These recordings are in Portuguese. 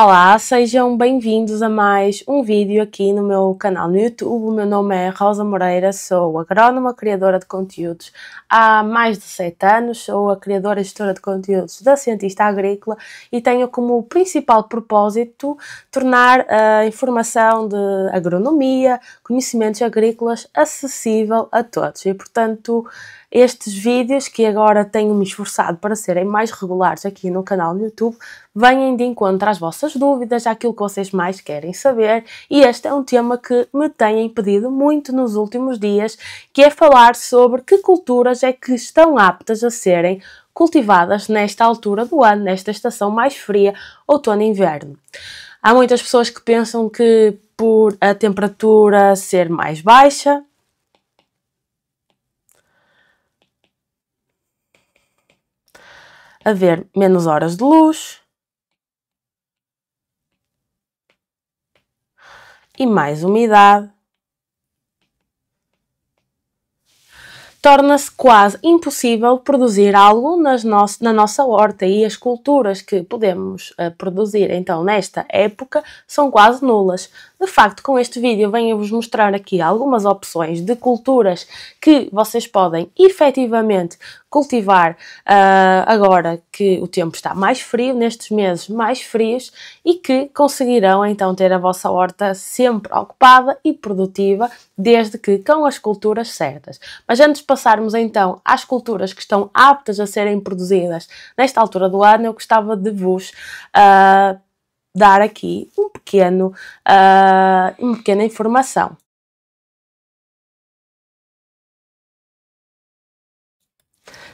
Olá, sejam bem-vindos a mais um vídeo aqui no meu canal no YouTube. O meu nome é Rosa Moreira, sou agrónoma, criadora de conteúdos há mais de 7 anos, sou a criadora e gestora de conteúdos da Cientista Agrícola e tenho como principal propósito tornar a informação de agronomia, conhecimentos agrícolas acessível a todos e, portanto, estes vídeos, que agora tenho-me esforçado para serem mais regulares aqui no canal no YouTube, vêm de encontro às vossas dúvidas, àquilo que vocês mais querem saber, e este é um tema que me têm pedido muito nos últimos dias, que é falar sobre que culturas é que estão aptas a serem cultivadas nesta altura do ano, nesta estação mais fria, outono e inverno. Há muitas pessoas que pensam que por a temperatura ser mais baixa, haver menos horas de luz e mais umidade, torna-se quase impossível produzir algo na nossa horta, e as culturas que podemos produzir então nesta época são quase nulas. De facto, com este vídeo venho-vos mostrar aqui algumas opções de culturas que vocês podem efetivamente cultivar agora que o tempo está mais frio, nestes meses mais frios, e que conseguirão então ter a vossa horta sempre ocupada e produtiva, desde que com as culturas certas. Mas antes de passarmos então às culturas que estão aptas a serem produzidas nesta altura do ano, eu gostava de vos dar aqui uma pequena informação.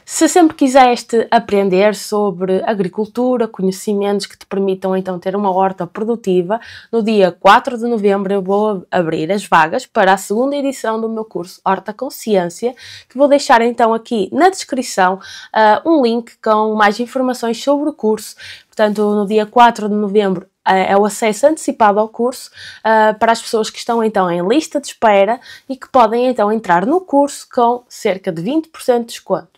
Se sempre quiseste aprender sobre agricultura, conhecimentos que te permitam então ter uma horta produtiva, no dia 4 de novembro eu vou abrir as vagas para a segunda edição do meu curso Horta com Ciência, que vou deixar então aqui na descrição um link com mais informações sobre o curso. Portanto, no dia 4 de novembro é o acesso antecipado ao curso para as pessoas que estão então em lista de espera e que podem então entrar no curso com cerca de 20% de desconto.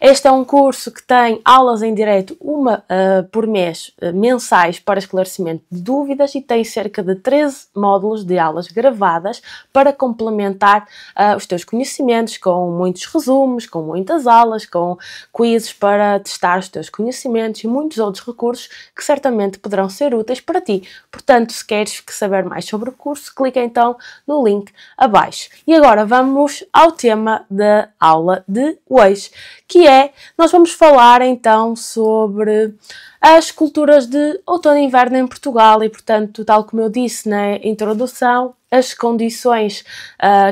Este é um curso que tem aulas em direto, uma por mês, mensais, para esclarecimento de dúvidas, e tem cerca de 13 módulos de aulas gravadas para complementar os teus conhecimentos, com muitos resumos, com muitas aulas, com quizzes para testar os teus conhecimentos e muitos outros recursos que certamente poderão ser úteis para ti. Portanto, se queres saber mais sobre o curso, clica então no link abaixo. E agora vamos ao tema da aula de hoje, que é, nós vamos falar então sobre as culturas de outono e inverno em Portugal e, portanto, tal como eu disse na introdução, as condições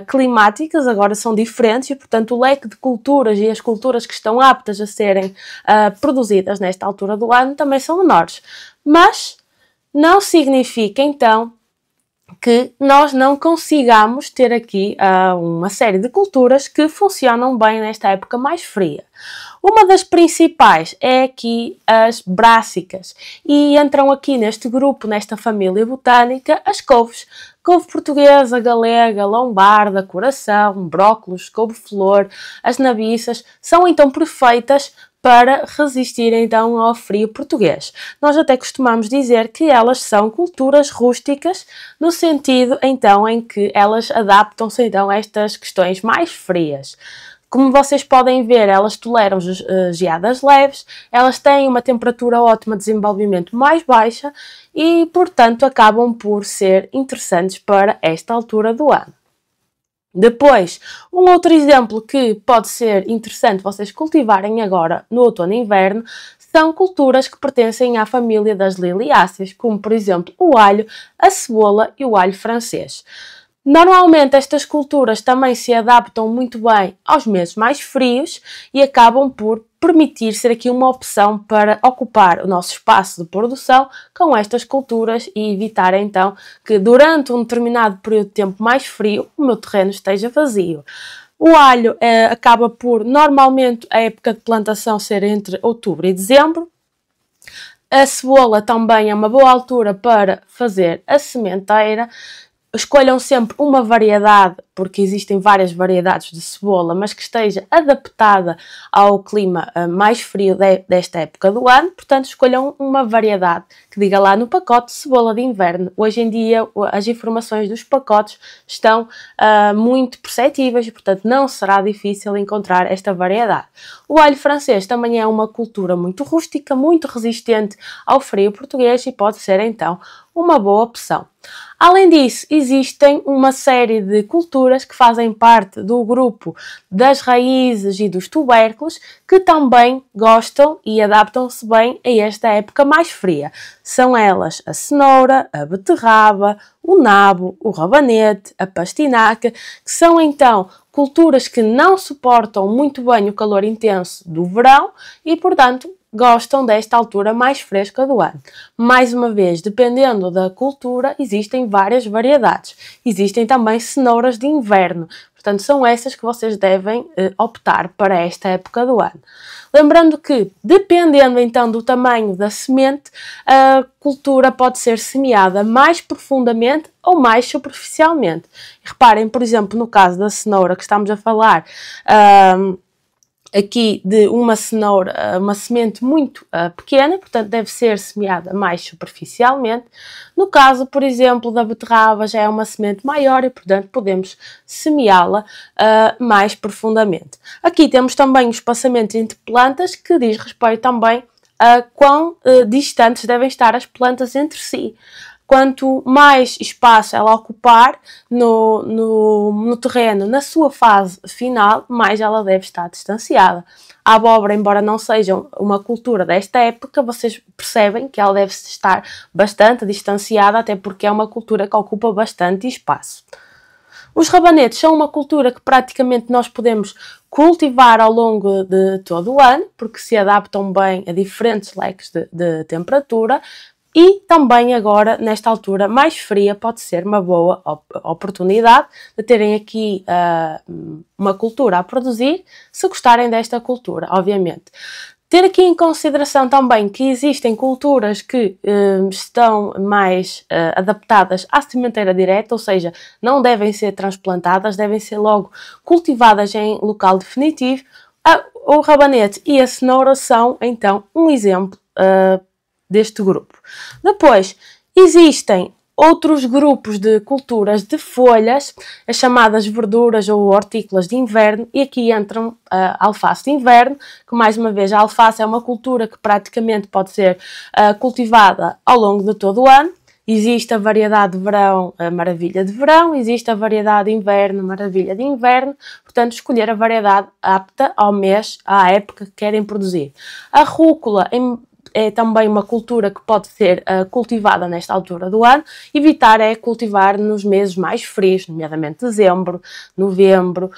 climáticas agora são diferentes e, portanto, o leque de culturas e as culturas que estão aptas a serem produzidas nesta altura do ano também são menores. Mas não significa, então, que nós não consigamos ter aqui uma série de culturas que funcionam bem nesta época mais fria. Uma das principais é aqui as brássicas, e entram aqui neste grupo, nesta família botânica, as couves. Couve portuguesa, galega, lombarda, coração, brócolos, couve-flor, as nabiças, são então perfeitas para resistir então ao frio português. Nós até costumamos dizer que elas são culturas rústicas, no sentido então em que elas adaptam-se então a estas questões mais frias. Como vocês podem ver, elas toleram geadas leves, elas têm uma temperatura ótima de desenvolvimento mais baixa e, portanto, acabam por ser interessantes para esta altura do ano. Depois, um outro exemplo que pode ser interessante vocês cultivarem agora no outono e inverno são culturas que pertencem à família das liliáceas, como por exemplo o alho, a cebola e o alho francês. Normalmente estas culturas também se adaptam muito bem aos meses mais frios e acabam por permitir ser aqui uma opção para ocupar o nosso espaço de produção com estas culturas e evitar então que durante um determinado período de tempo mais frio o meu terreno esteja vazio. O alho acaba por, normalmente, a época de plantação ser entre outubro e dezembro. A cebola também é uma boa altura para fazer a sementeira. Escolham sempre uma variedade, porque existem várias variedades de cebola, mas que esteja adaptada ao clima mais frio desta época do ano. Portanto, escolham uma variedade que diga lá no pacote cebola de inverno. Hoje em dia, as informações dos pacotes estão muito perceptíveis e, portanto, não será difícil encontrar esta variedade. O alho francês também é uma cultura muito rústica, muito resistente ao frio português e pode ser, então, uma boa opção. Além disso, existem uma série de culturas que fazem parte do grupo das raízes e dos tubérculos que também gostam e adaptam-se bem a esta época mais fria. São elas a cenoura, a beterraba, o nabo, o rabanete, a pastinaca, que são então culturas que não suportam muito bem o calor intenso do verão e, portanto, gostam desta altura mais fresca do ano. Mais uma vez, dependendo da cultura, existem várias variedades. Existem também cenouras de inverno, portanto são essas que vocês devem optar para esta época do ano. Lembrando que, dependendo então do tamanho da semente, a cultura pode ser semeada mais profundamente ou mais superficialmente. Reparem, por exemplo, no caso da cenoura que estamos a falar, aqui de uma cenoura, uma semente muito pequena, portanto deve ser semeada mais superficialmente. No caso, por exemplo, da beterraba já é uma semente maior e, portanto, podemos semeá-la mais profundamente. Aqui temos também o espaçamento entre plantas, que diz respeito também a quão distantes devem estar as plantas entre si. Quanto mais espaço ela ocupar no terreno, na sua fase final, mais ela deve estar distanciada. A abóbora, embora não seja uma cultura desta época, vocês percebem que ela deve estar bastante distanciada, até porque é uma cultura que ocupa bastante espaço. Os rabanetes são uma cultura que praticamente nós podemos cultivar ao longo de todo o ano, porque se adaptam bem a diferentes leques de temperatura. E também agora, nesta altura mais fria, pode ser uma boa oportunidade de terem aqui uma cultura a produzir, se gostarem desta cultura, obviamente. Ter aqui em consideração também que existem culturas que estão mais adaptadas à sementeira direta, ou seja, não devem ser transplantadas, devem ser logo cultivadas em local definitivo. O rabanete e a cenoura são, então, um exemplo deste grupo. Depois, existem outros grupos de culturas de folhas, as chamadas verduras ou hortícolas de inverno, e aqui entram a alface de inverno, que mais uma vez a alface é uma cultura que praticamente pode ser cultivada ao longo de todo o ano. Existe a variedade de verão, a maravilha de verão, existe a variedade de inverno, maravilha de inverno, portanto escolher a variedade apta ao mês, à época que querem produzir. A rúcula é também uma cultura que pode ser cultivada nesta altura do ano. Evitar é cultivar nos meses mais frios, nomeadamente dezembro, novembro,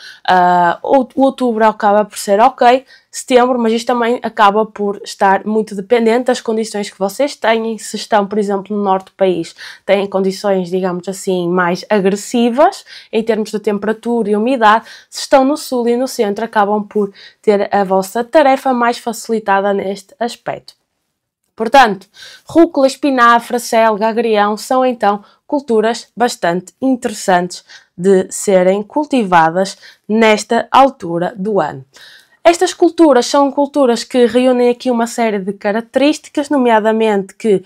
outubro acaba por ser ok, setembro, mas isto também acaba por estar muito dependente das condições que vocês têm. Se estão, por exemplo, no norte do país, têm condições, digamos assim, mais agressivas em termos de temperatura e umidade. Se estão no sul e no centro, acabam por ter a vossa tarefa mais facilitada neste aspecto. Portanto, rúcula, espinafre, selga, agrião são então culturas bastante interessantes de serem cultivadas nesta altura do ano. Estas culturas são culturas que reúnem aqui uma série de características, nomeadamente que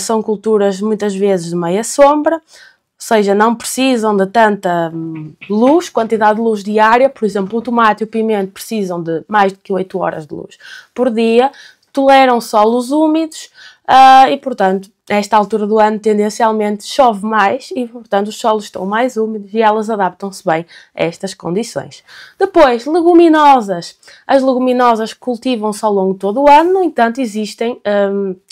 são culturas muitas vezes de meia sombra, ou seja, não precisam de tanta luz, quantidade de luz diária. Por exemplo, o tomate e o pimento precisam de mais do que 8 horas de luz por dia. Toleram solos úmidos e, portanto, nesta altura do ano tendencialmente chove mais e, portanto, os solos estão mais úmidos e elas adaptam-se bem a estas condições. Depois, leguminosas. As leguminosas cultivam-se ao longo de todo o ano, no entanto, existem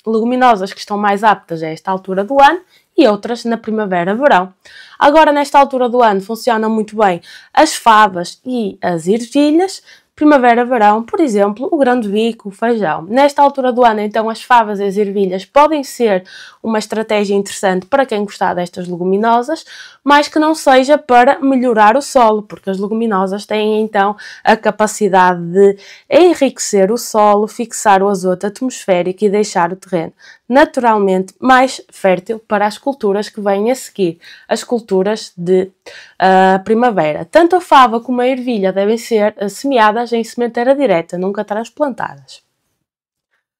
leguminosas que estão mais aptas a esta altura do ano e outras na primavera-verão. Agora, nesta altura do ano, funcionam muito bem as favas e as ervilhas. Primavera-verão, por exemplo, o grão de bico, o feijão. Nesta altura do ano, então, as favas e as ervilhas podem ser uma estratégia interessante para quem gostar destas leguminosas, mas que não seja para melhorar o solo, porque as leguminosas têm, então, a capacidade de enriquecer o solo, fixar o azoto atmosférico e deixar o terreno naturalmente mais fértil para as culturas que vêm a seguir, as culturas de primavera. Tanto a fava como a ervilha devem ser semeadas em sementeira direta, nunca transplantadas.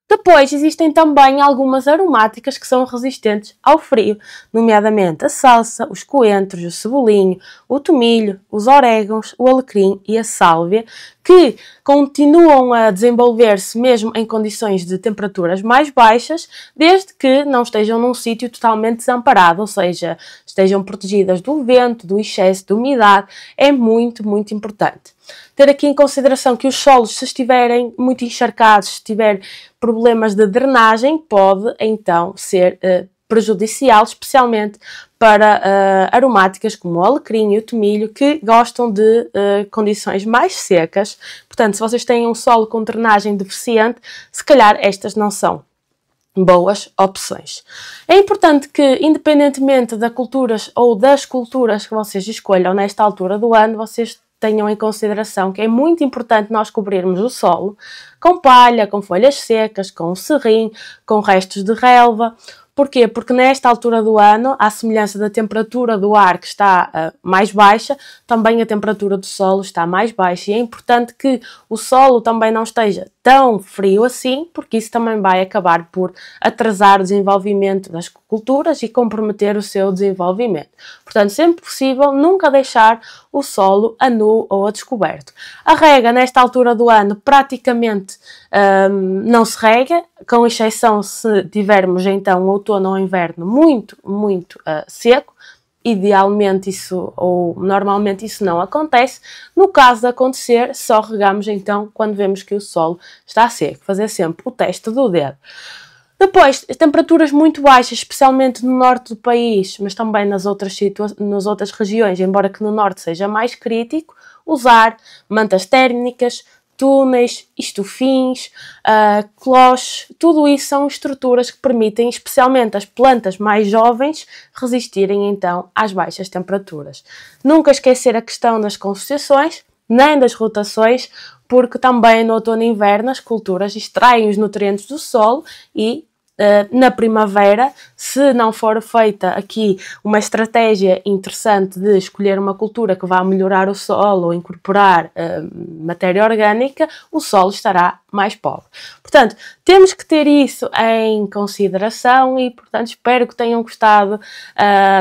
Depois existem também algumas aromáticas que são resistentes ao frio, nomeadamente a salsa, os coentros, o cebolinho, o tomilho, os orégãos, o alecrim e a sálvia, que continuam a desenvolver-se mesmo em condições de temperaturas mais baixas, desde que não estejam num sítio totalmente desamparado, ou seja, estejam protegidas do vento, do excesso de umidade. É muito, muito importante ter aqui em consideração que os solos, se estiverem muito encharcados, se tiver problemas de drenagem, pode então ser prejudicial, especialmente para aromáticas como o alecrim e o tomilho, que gostam de condições mais secas. Portanto, se vocês têm um solo com drenagem deficiente, se calhar estas não são boas opções. É importante que, independentemente das culturas que vocês escolham nesta altura do ano, vocês tenham em consideração que é muito importante nós cobrirmos o solo com palha, com folhas secas, com serrim, com restos de relva. Porquê? Porque nesta altura do ano, à semelhança da temperatura do ar que está mais baixa, também a temperatura do solo está mais baixa, e é importante que o solo também não esteja tão frio assim, porque isso também vai acabar por atrasar o desenvolvimento das culturas e comprometer o seu desenvolvimento. Portanto, sempre possível, nunca deixar o solo a nu ou a descoberto. A rega nesta altura do ano praticamente não se rega, com exceção se tivermos então outono ou inverno muito, muito seco. Idealmente isso, ou normalmente isso não acontece. No caso de acontecer, só regamos então quando vemos que o solo está seco. Fazer sempre o teste do dedo. Depois, temperaturas muito baixas, especialmente no norte do país, mas também nas outras regiões, embora que no norte seja mais crítico, usar mantas térmicas, túneis, estufins, cloches, tudo isso são estruturas que permitem, especialmente as plantas mais jovens, resistirem então às baixas temperaturas. Nunca esquecer a questão das concessões, nem das rotações, porque também no outono e inverno as culturas extraem os nutrientes do solo e na primavera, se não for feita aqui uma estratégia interessante de escolher uma cultura que vá melhorar o solo ou incorporar matéria orgânica, o solo estará mais pobre. Portanto, temos que ter isso em consideração e, portanto, espero que tenham gostado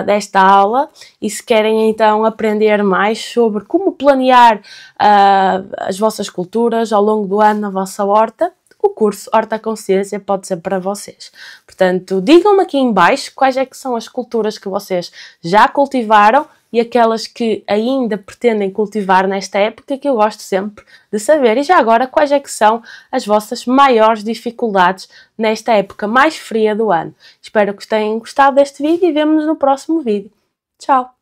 desta aula, e se querem então aprender mais sobre como planear as vossas culturas ao longo do ano na vossa horta, o curso Horta Consciência pode ser para vocês. Portanto, digam-me aqui em baixo quais é que são as culturas que vocês já cultivaram e aquelas que ainda pretendem cultivar nesta época, que eu gosto sempre de saber. E já agora, quais é que são as vossas maiores dificuldades nesta época mais fria do ano. Espero que tenham gostado deste vídeo e vemo-nos no próximo vídeo. Tchau!